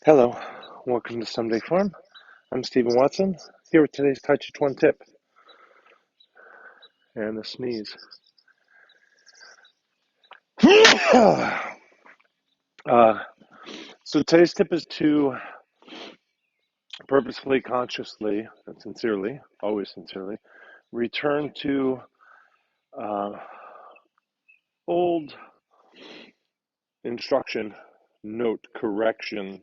Hello, welcome to Someday Farm. I'm Stephen Watson, here with today's Tàijíquán Tip and a sneeze. So today's tip is to purposefully, consciously, and sincerely, always sincerely, return to uh, old instruction, note, correction,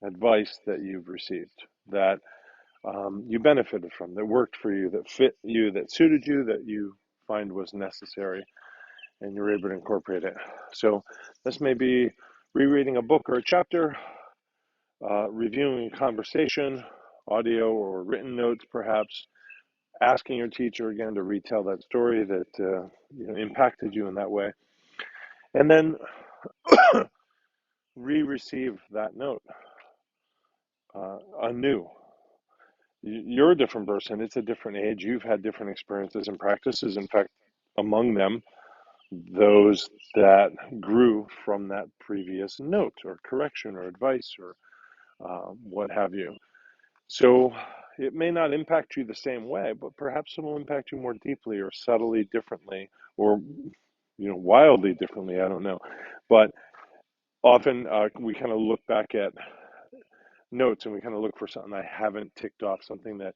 advice that you've received, that you benefited from, that worked for you, that fit you, that suited you, that you find was necessary, and you're able to incorporate it. So this may be rereading a book or a chapter, reviewing a conversation, audio or written notes perhaps, asking your teacher again to retell that story that impacted you in that way, and then re-receive that note anew. You're a different person. It's a different age. You've had different experiences and practices. In fact, among them, those that grew from that previous note or correction or advice or what have you. So it may not impact you the same way, but perhaps it will impact you more deeply or subtly differently or wildly differently. I don't know. But often we kind of look back at notes and we kind of look for something I haven't ticked off, something that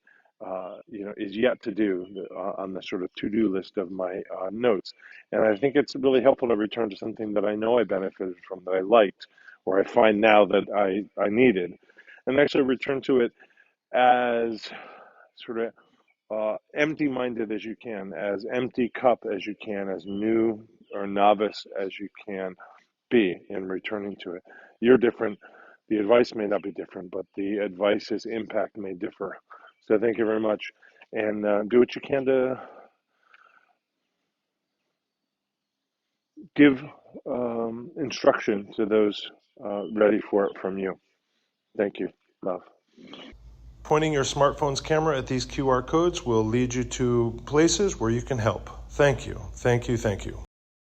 is yet to do on the sort of to-do list of my notes. And I think it's really helpful to return to something that I know I benefited from, that I liked, or I find now that I needed, and actually return to it as sort of empty-minded as you can, as empty cup as you can, as new or novice as you can be in returning to it. You're different. The advice may not be different, but the advice's impact may differ. So thank you very much, and do what you can to give instruction to those ready for it from you. Thank you. Love. Pointing your smartphone's camera at these QR codes will lead you to places where you can help. Thank you. Thank you. Thank you.